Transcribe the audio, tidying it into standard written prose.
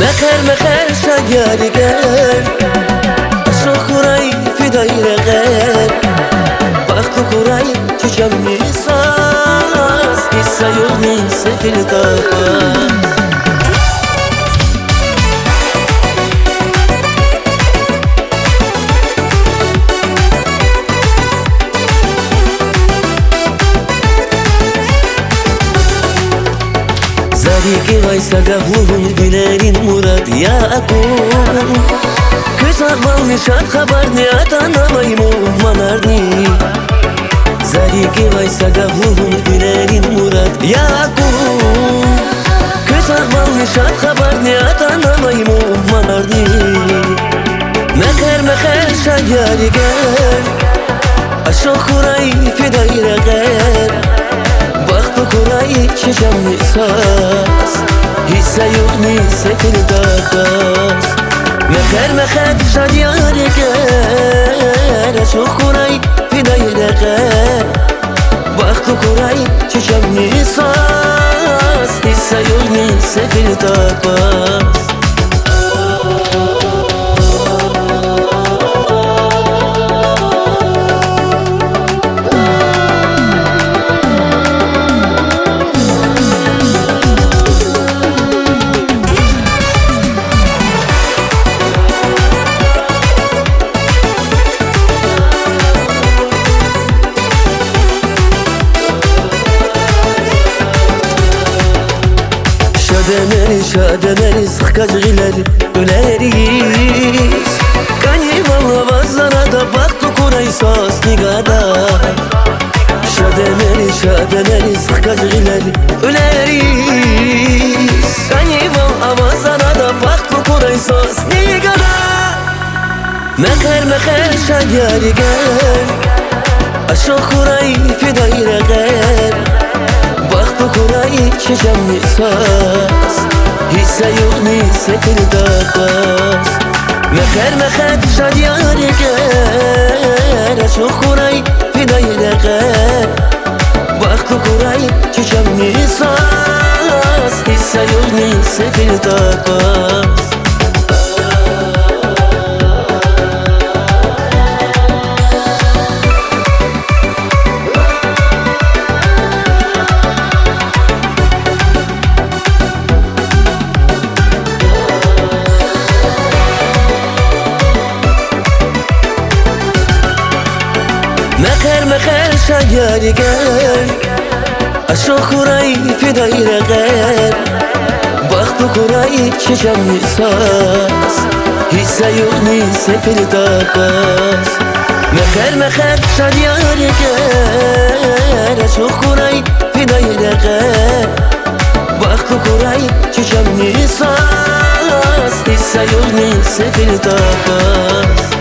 مخر شجاری گر اشو خورای فدای رغر وقت خورای چشم نیساز ایسا یونی سفر داغاز Zariqi qaysa qavluğun gülərin murad yakun Köz ağmal nişan xabar ne atanamay muhmanarni Zariqi qaysa qavluğun gülərin murad yakun Köz ağmal nişan xabar ne atanamay muhmanarni Məkər şayari gər Aşo xuray fidai rəqər وقت خورای چشم نیساز حسه یوک نیسه کل داغاز مخر شدیاری گر اشو خورای فدای رقر وقت خورای چشم نیساز حسه یوک نیسه کل داغاز Şademeriz xkaz giler öleriz Kani valla vazlara da vaktu kuray sas nigada Şademeriz xkaz giler öleriz Kani valla vazlara da vaktu kuray sas nigada Mekher şadyari gel Aşo kuray fidai reğer Vaktu kuray çeşem nisas Hisse yok nise kır dağaz Mekher şadyari ger Aşo kuray fidai reğer Vaktu kuray çeşem nisas Hisse yok nise kır dağaz مخر شجاری گر اشو خورای فدای رغر وقت خورای چشم نیساز حسه یوک نیسه پر داغاز مخر شجاری گر اشو خورای فدای رغر وقت خورای چشم نیساز حسه یوک نیسه پر داغاز